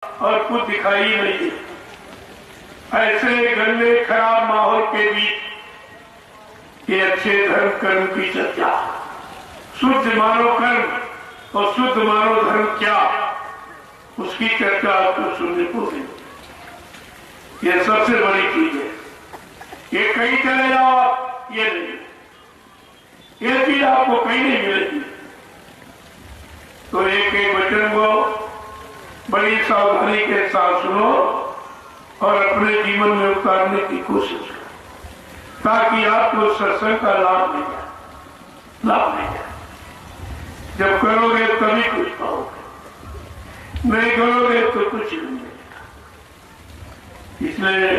और कुछ दिखाई नहीं दे। ऐसे गंदे खराब माहौल के बीच ये अच्छे धर्म कर्म की चर्चा, शुद्ध मानव कर्म और शुद्ध मानव धर्म क्या, उसकी चर्चा आपको सुनने को मिली। ये सबसे बड़ी चीज है। ये कहीं चले जाओ आप, ये नहीं, ये चीज आपको कहीं नहीं मिलेगी। तो एक एक वचन को बड़ी सावधानी के साथ सुनो और अपने जीवन में उतारने की कोशिश करो, ताकि आपको सत्संग का लाभ मिल जाए, लाभ मिल जाए। जब करोगे तभी कुछ पाओगे, नहीं करोगे तो कुछ नहीं मिलेगा। इसलिए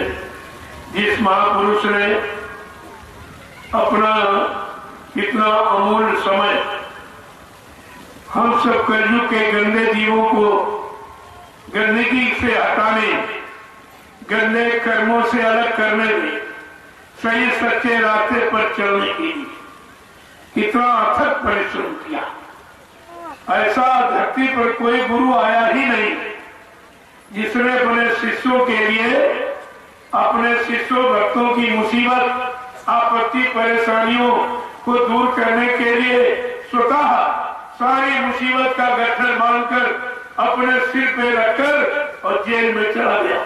जिस महापुरुष ने अपना इतना अमूल्य समय हम सब कलयुग के गंदे जीवों को गंदगी से हटाने, गंदे कर्मों से अलग करने में, सही सच्चे रास्ते पर चलने के लिए इतना अथक परिश्रम किया। ऐसा धरती पर कोई गुरु आया ही नहीं जिसने अपने शिष्यों के लिए, अपने शिष्यों भक्तों की मुसीबत, आपत्ति, परेशानियों को दूर करने के लिए स्वतः सारी मुसीबत का गठर बांधकर अपने सिर पे रखकर और जेल में चला गया,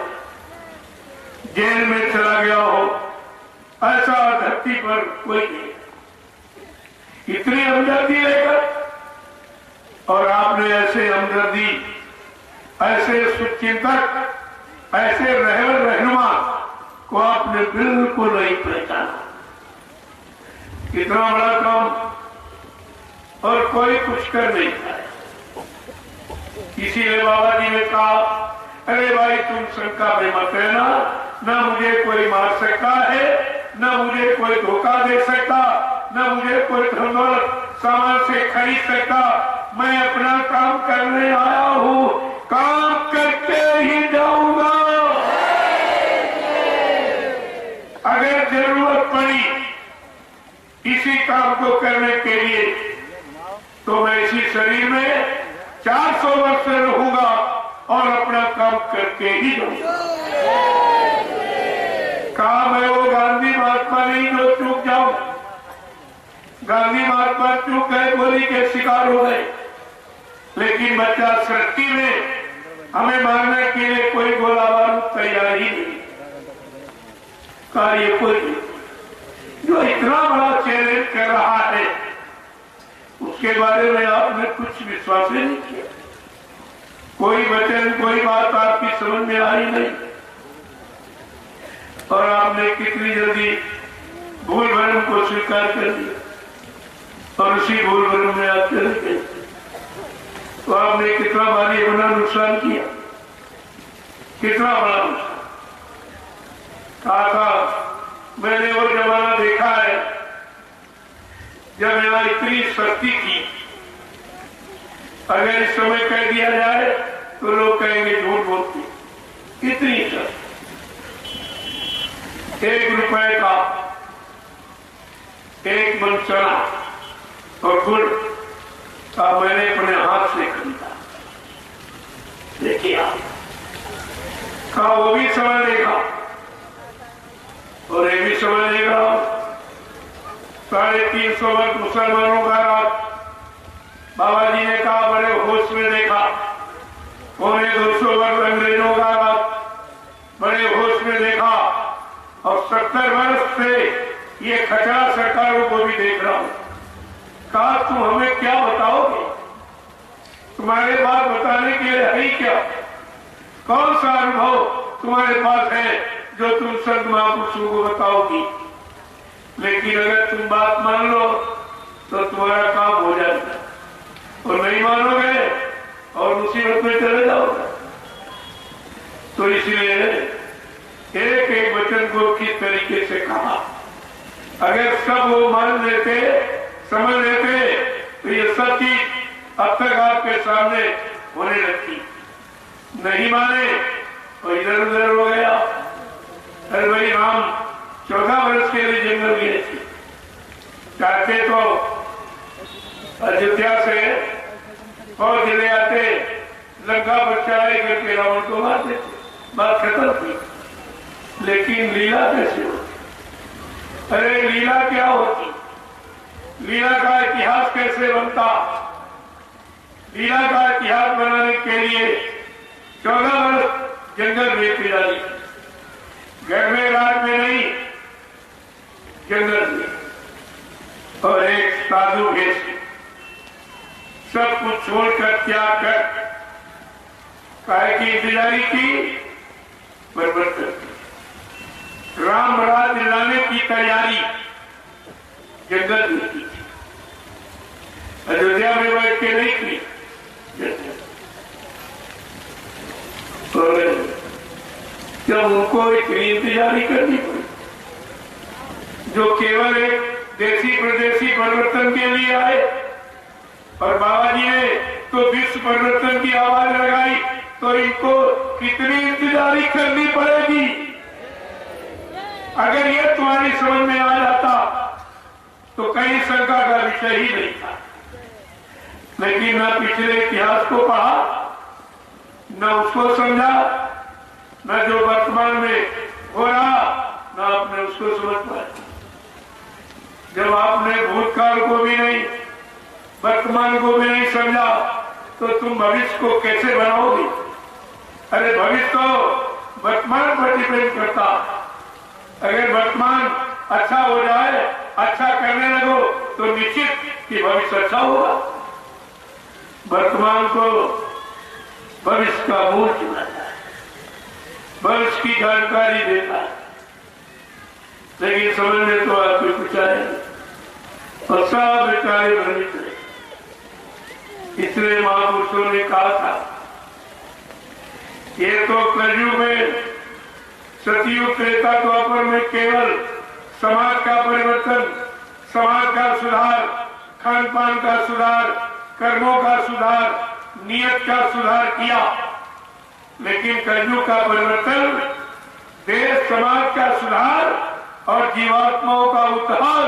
जेल में चला गया हो, ऐसा धरती पर कोई नहीं। इतनी हमदर्दी लेकर, और आपने ऐसे हमदर्दी, ऐसे शुभचिंतक, ऐसे रहनुमा को आपने बिल्कुल नहीं पहचाना। इतना बड़ा काम और कोई कुछ कर नहीं पाया। इसीलिए बाबा जी ने कहा, अरे भाई तुम शंका में मत रहना, न मुझे कोई मार सकता है, न मुझे कोई धोखा दे सकता, न मुझे कोई धन सामान से खरीद सकता। मैं अपना काम करने आया हूँ, काम करके ही जाऊंगा। अगर जरूरत पड़ी इसी काम को करने के लिए तो मैं इसी शरीर में 400 वर्ष से रहूंगा और अपना काम करके ही जाऊंगा। काम है वो गांधी महात्मा नहीं जो चूक जाऊं। गांधी महात्मा चूक गए, गोली के शिकार हो गए, लेकिन बच्चा सृष्टि में हमें मारने के लिए कोई गोला बारूद तैयार ही नहीं। कार्य कोई नहीं जो इतना बड़ा चैलेंज कर रहा है, उसके बारे में आपने कुछ विश्वास ही नहीं किया। कोई वचन, कोई बात आपकी समझ में आई नहीं, और आपने कितनी जल्दी भूल भरम को स्वीकार कर दिया और उसी भूल भरम में आप चले गए। तो आपने कितना भारी बड़ा नुकसान किया, कितना बड़ा नुकसान। कहा था मैंने वो जमाना देखा है जब यहाँ इतनी सख्ती थी, अगर इस समय कह दिया जाए तो लोग कहेंगे झूठ बोलते। कितनी सख्ती, 1 रुपए का 1 मन चना और गुड़ का मैंने अपने हाथ से खरीदा। देखिए आप, कहा वो भी समय लेगा और ये भी समय लेगा। 350 वर्ष मुसलमानों का राज, बाबा जी ने कहा बड़े होश में देखा। 250 वर्ष अंग्रेजों का राज, बड़े होश में देखा। और 70 वर्ष से ये खचरा सरकारों को भी देख रहा हूं। कहा तुम हमें क्या बताओगे, तुम्हारे पास बताने के लिए है ही क्या? कौन सा अनुभव तुम्हारे पास है जो तुम संत महापुरुषों को बताओगी? लेकिन अगर तुम बात मान लो तो तुम्हारा काम हो जाएगा, और नहीं मानोगे और मुसीबत में चले जाओगे। तो इसलिए एक एक वचन को किस तरीके से कहा, अगर सब वो मान लेते, समझ लेते, तो ये सब चीज अब तक आपके सामने होने लगती। नहीं माने तो इधर उधर हो गया। अरे भाई राम 14 वर्ष के लिए जंगल गए थे, चाहते तो अयोध्या से फौज ले आते, लंका बचाए करके रावण को मार देते, बात खत्म थी। लेकिन लीला कैसे होती? अरे लीला क्या होती? लीला का इतिहास कैसे बनता? लीला का इतिहास बनाने के लिए 14 वर्ष जंगल में गुजारी, घर में रात में नहीं, जंगल में, और एक साधु भेष सब कुछ छोड़कर त्याग कर काय की इंतजारी की, परिवर्तन की, राम राज लाने की तैयारी जंगल में की, अयोध्या में बैठ के नहीं की। और जब उनको इतनी इंतजारी करनी पड़ी, जो केवल एक देसी प्रदेशी परिवर्तन के लिए आए, और बाबा जी ने तो विश्व परिवर्तन की आवाज लगाई, तो इनको कितनी इंतजारी करनी पड़ेगी? अगर ये तुम्हारी समझ में आ जाता तो कहीं शंका का विषय ही नहीं था। लेकिन न पिछले इतिहास को पढ़ा, न उसको समझा, न जो वर्तमान में हो रहा, न आपने उसको समझ पाया। जब आपने भूतकाल को भी नहीं, वर्तमान को भी नहीं समझा, तो तुम भविष्य को कैसे बनाओगे? अरे भविष्य तो वर्तमान पर डिपेंड करता। अगर वर्तमान अच्छा हो जाए, अच्छा करने लगो, तो निश्चित कि भविष्य अच्छा होगा। वर्तमान को भविष्य का मूल चुनाता है, भविष्य की जानकारी देता है, लेकिन समझ में तो आपको कुछ आए और सब बेचारे भ्रमित रहे। इसलिए महापुरुषों ने कहा था, ये तो कलयुग में, सतयुग त्रेता द्वापर में केवल समाज का परिवर्तन, समाज का सुधार, खान पान का सुधार, कर्मों का सुधार, नियत का सुधार किया। लेकिन कलयुग का परिवर्तन देश समाज का सुधार और जीवात्माओं का उद्धार,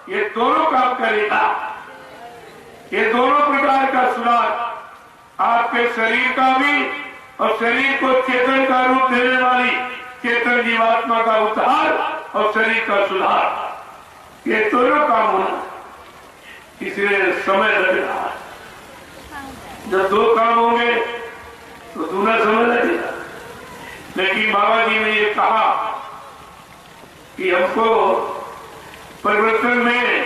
ये दोनों काम करेगा। ये दोनों प्रकार का सुधार, आपके शरीर का भी और शरीर को चेतन का रूप देने वाली चेतन जीवात्मा का उद्धार और शरीर का सुधार, ये दोनों काम होना। इसलिए समय लग रहा है। जब दो काम होंगे तो दूना समय लगेगा। लेकिन बाबा जी ने ये कहा कि हमको परिवर्तन में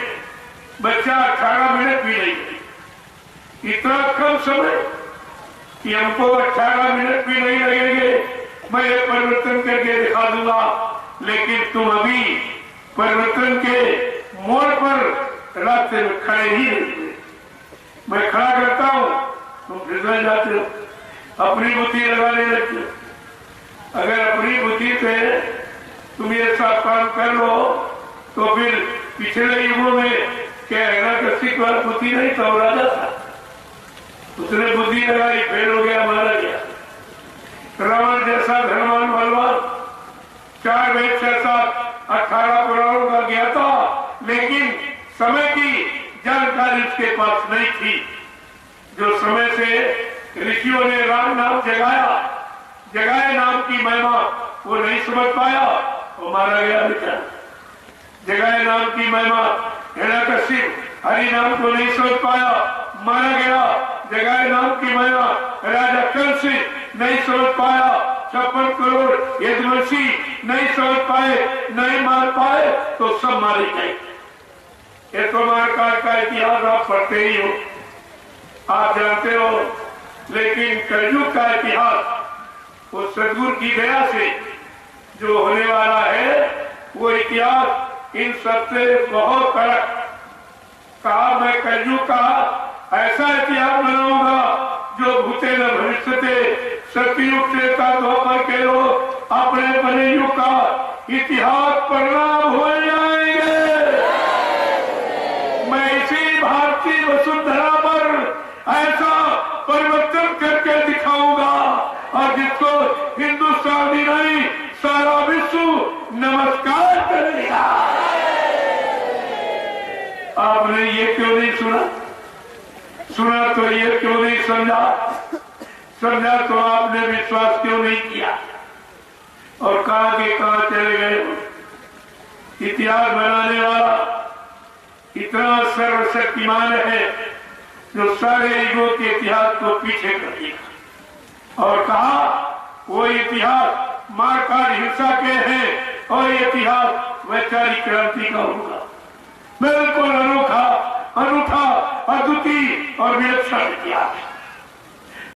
बच्चा 18 मिनट भी नहीं, इतना कम समय कि हमको 18 मिनट भी नहीं लगेंगे, मैं ये परिवर्तन करके दिखा दूंगा। लेकिन तुम अभी परिवर्तन के मोड़ पर रास्ते में खड़े ही नहीं। मैं खड़ा करता हूं, तुम फिसल जाते हो, अपनी बुद्धि लगाने लगते हो। अगर अपनी बुद्धि से तुम ये सब काम कर लो, तो फिर पिछले युगों में क्या हिरण्यकशिप की बुद्धि नहीं था, वो राजा था, उसने बुद्धि लगाई, फेल हो गया, मारा गया। रावण जैसा धर्मवान बलवान 4 वेद 6-7 18 पुराणों का गया था, लेकिन समय की जानकारी उसके पास नहीं थी। जो समय से ऋषियों ने राम नाम जगाए नाम की महिमा, वो नहीं समझ पाया, वो मारा गया बेचारा। जगाए नाम की महिमा, हिरण्यकशिप हरि नाम को नहीं समझ पाया, मारा गया। जगाए नाम की महिमा, राजा कंस नहीं समझ पाया, 56 करोड़ यदुवंशी नहीं समझ पाए, नहीं मार पाए, तो सब मारे गए। ये तो महाकाल का इतिहास आप पढ़ते ही हो, आप जानते हो। लेकिन कलयुग का इतिहास, वो सदगुरु की दया से जो होने वाला है, वो इतिहास इन सबसे बहुत कड़क। कहा मैं कलयुग का ऐसा इतिहास बनाऊंगा जो भूते न भविष्यते, सतयुग त्रेता द्वापर के लोग अपने बने युग का इतिहास पढ़ना भूल जाएंगे। मैं इसी भारतीय वसुंधरा पर ऐसा परिवर्तन करके दिखाऊंगा, और जिसको हिंदुस्तान ही नहीं सारा विश्व नमस्कार करेगा। आपने ये क्यों नहीं सुना? सुना तो ये क्यों नहीं समझा? समझा तो आपने विश्वास क्यों नहीं किया और कहा कि कहां चले गए। इतिहास बनाने वाला इतना सर्वशक्तिमान है जो सारे युगों के इतिहास को पीछे कर दिया और कहा वो इतिहास मारकाट हिंसा के हैं और ये इतिहास वैचारिक क्रांति का होगा। बिल्कुल अनोखा, अनूठा, अद्वितीय और विलक्षण इतिहास।